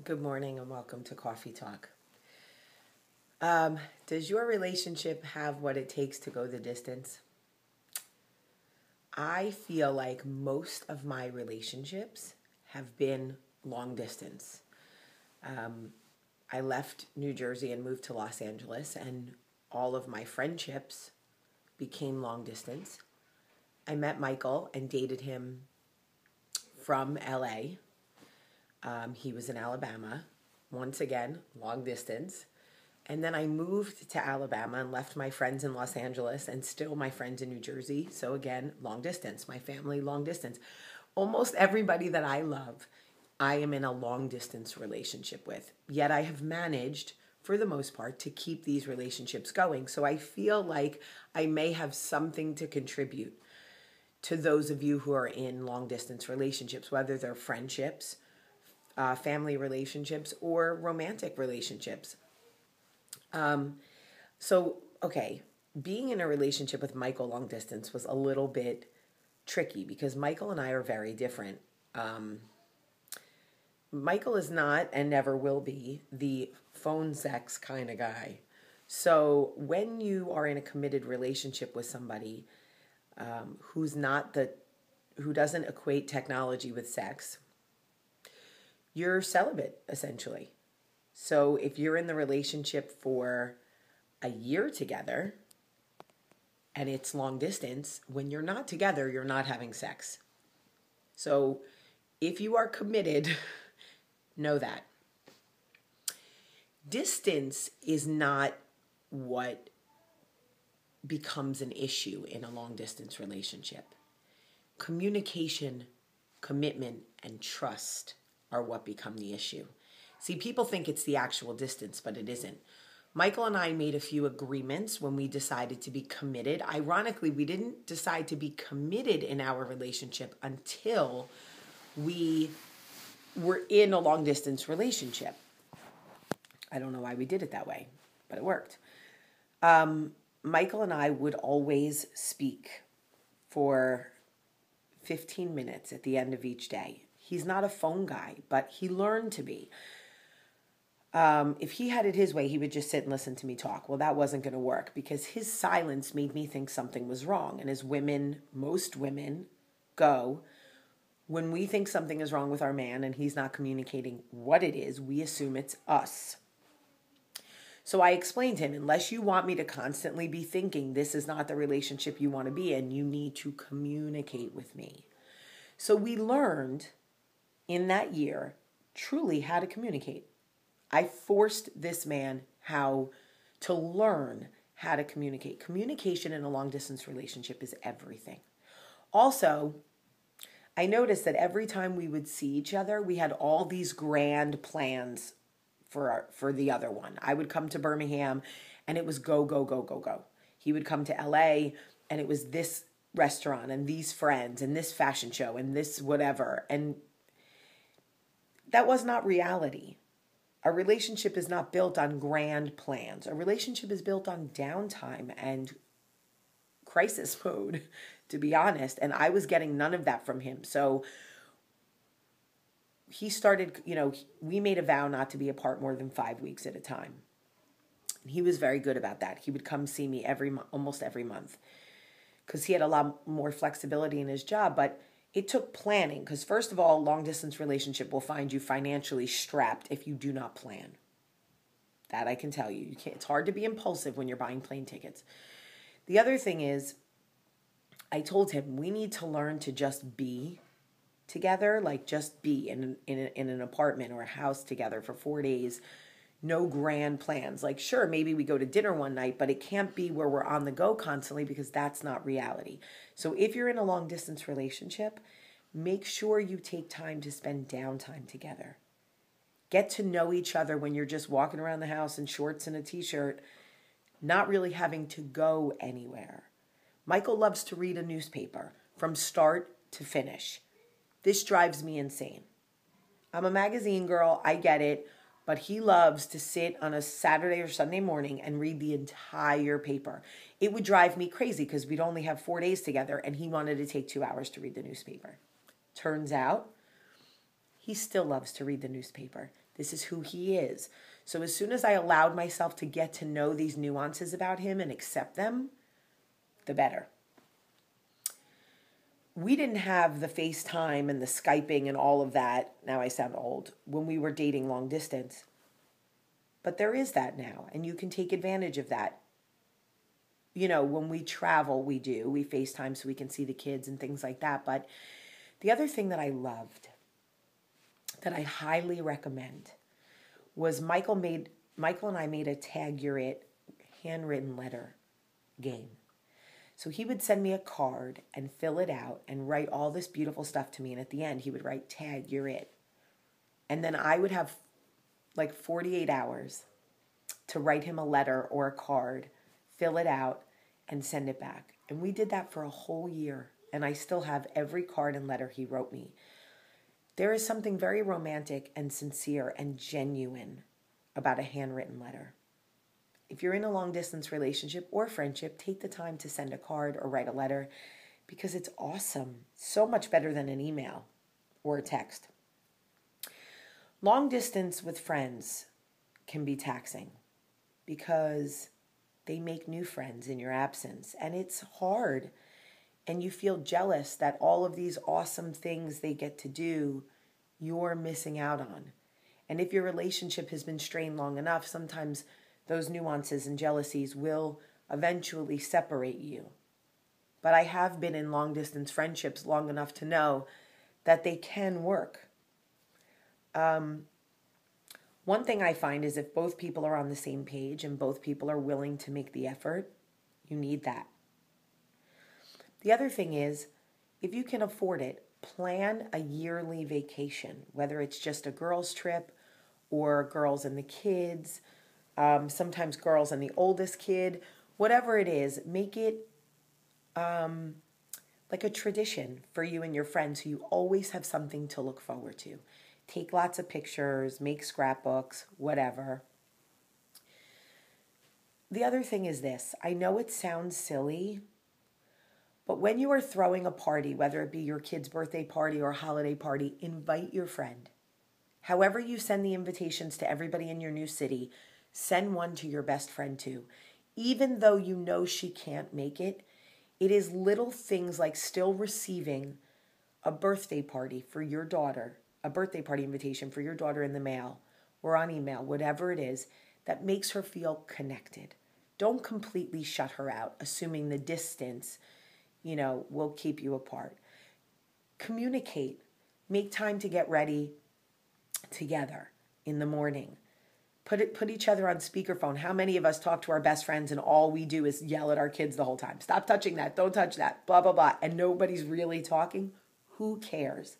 Good morning and welcome to Cawfeetawk. Does your relationship have what it takes to go the distance? I feel like most of my relationships have been long distance. I left New Jersey and moved to Los Angeles, and all of my friendships became long distance. I met Michael and dated him from LA. He was in Alabama. Once again, long distance. And then I moved to Alabama and left my friends in Los Angeles and still my friends in New Jersey. So again, long distance. My family, long distance. Almost everybody that I love, I am in a long distance relationship with. Yet I have managed, for the most part, to keep these relationships going. So I feel like I may have something to contribute to those of you who are in long distance relationships, whether they're friendships, family relationships, or romantic relationships. Okay, being in a relationship with Michael long distance was a little bit tricky because Michael and I are very different. Michael is not and never will be the phone sex kind of guy. So when you are in a committed relationship with somebody who doesn't equate technology with sex, you're celibate, essentially. So if you're in the relationship for a year together and it's long distance, when you're not together, you're not having sex. So if you are committed, know that. Distance is not what becomes an issue in a long distance relationship. Communication, commitment, and trust are what become the issue. See, people think it's the actual distance, but it isn't. Michael and I made a few agreements when we decided to be committed. Ironically, we didn't decide to be committed in our relationship until we were in a long distance relationship. I don't know why we did it that way, but it worked. Michael and I would always speak for 15 minutes at the end of each day. He's not a phone guy, but he learned to be. If he had it his way, he would just sit and listen to me talk. Well, that wasn't going to work because his silence made me think something was wrong. And as women, most women go, when we think something is wrong with our man and he's not communicating what it is, we assume it's us. So I explained to him, unless you want me to constantly be thinking this is not the relationship you want to be in, you need to communicate with me. So we learned in that year truly how to communicate. I forced this man how to learn how to communicate. Communication in a long distance relationship is everything. Also, I noticed that every time we would see each other, we had all these grand plans for the other one. I would come to Birmingham and it was go, go, go, go, go. He would come to LA and it was this restaurant and these friends and this fashion show and this whatever. And that was not reality. A relationship is not built on grand plans. A relationship is built on downtime and crisis mode, to be honest. And I was getting none of that from him. So he started, we made a vow not to be apart more than 5 weeks at a time. He was very good about that. He would come see me almost every month because he had a lot more flexibility in his job. But it took planning because, first of all, a long-distance relationship will find you financially strapped if you do not plan. That I can tell you. It's hard to be impulsive when you're buying plane tickets. The other thing is, I told him we need to learn to just be together, like just be in an apartment or a house together for 4 days. No grand plans. Like, sure, maybe we go to dinner one night, but it can't be where we're on the go constantly because that's not reality. So if you're in a long distance relationship, make sure you take time to spend downtime together. Get to know each other when you're just walking around the house in shorts and a t-shirt, not really having to go anywhere. Michael loves to read a newspaper from start to finish. This drives me insane. I'm a magazine girl, I get it. But he loves to sit on a Saturday or Sunday morning and read the entire paper. It would drive me crazy because we'd only have 4 days together and he wanted to take 2 hours to read the newspaper. Turns out, he still loves to read the newspaper. This is who he is. So as soon as I allowed myself to get to know these nuances about him and accept them, the better. We didn't have the FaceTime and the Skyping and all of that, now I sound old, when we were dating long distance. But there is that now, and you can take advantage of that. You know, when we travel, we FaceTime so we can see the kids and things like that. But the other thing that I loved, that I highly recommend, was Michael and I made a Tag You're It handwritten letter game. So he would send me a card and fill it out and write all this beautiful stuff to me. And at the end, he would write, Tag You're It. And then I would have like 48 hours to write him a letter or a card, fill it out, and send it back. And we did that for a whole year. And I still have every card and letter he wrote me. There is something very romantic and sincere and genuine about a handwritten letter. If you're in a long-distance relationship or friendship, take the time to send a card or write a letter because it's awesome. So much better than an email or a text. Long distance with friends can be taxing because they make new friends in your absence, and it's hard. And you feel jealous that all of these awesome things they get to do, you're missing out on. And if your relationship has been strained long enough, sometimes those nuances and jealousies will eventually separate you. But I have been in long-distance friendships long enough to know that they can work. One thing I find is if both people are on the same page and both people are willing to make the effort, you need that. The other thing is, if you can afford it, plan a yearly vacation, whether it's just a girls' trip or girls and the kids, sometimes girls and the oldest kid, whatever it is, make it like a tradition for you and your friends so you always have something to look forward to. Take lots of pictures, make scrapbooks, whatever. The other thing is this. I know it sounds silly, but when you are throwing a party, whether it be your kid's birthday party or holiday party, invite your friend. However you send the invitations to everybody in your new city, send one to your best friend too. Even though you know she can't make it, it is little things like still receiving a birthday party for your daughter, a birthday party invitation for your daughter in the mail or on email, whatever it is, that makes her feel connected. Don't completely shut her out, assuming the distance will keep you apart. Communicate. Make time to get ready together in the morning. Put each other on speakerphone. How many of us talk to our best friends and all we do is yell at our kids the whole time? Stop touching that. Don't touch that. Blah, blah, blah. And nobody's really talking? Who cares?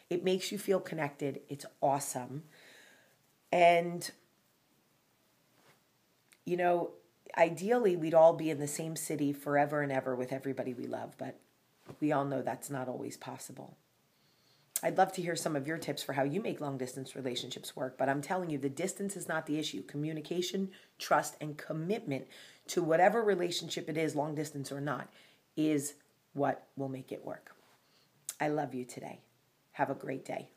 It makes you feel connected. It's awesome. And, ideally, we'd all be in the same city forever and ever with everybody we love, but we all know that's not always possible. I'd love to hear some of your tips for how you make long-distance relationships work, but I'm telling you, the distance is not the issue. Communication, trust, and commitment to whatever relationship it is, long distance or not, is what will make it work. I love you today. Have a great day.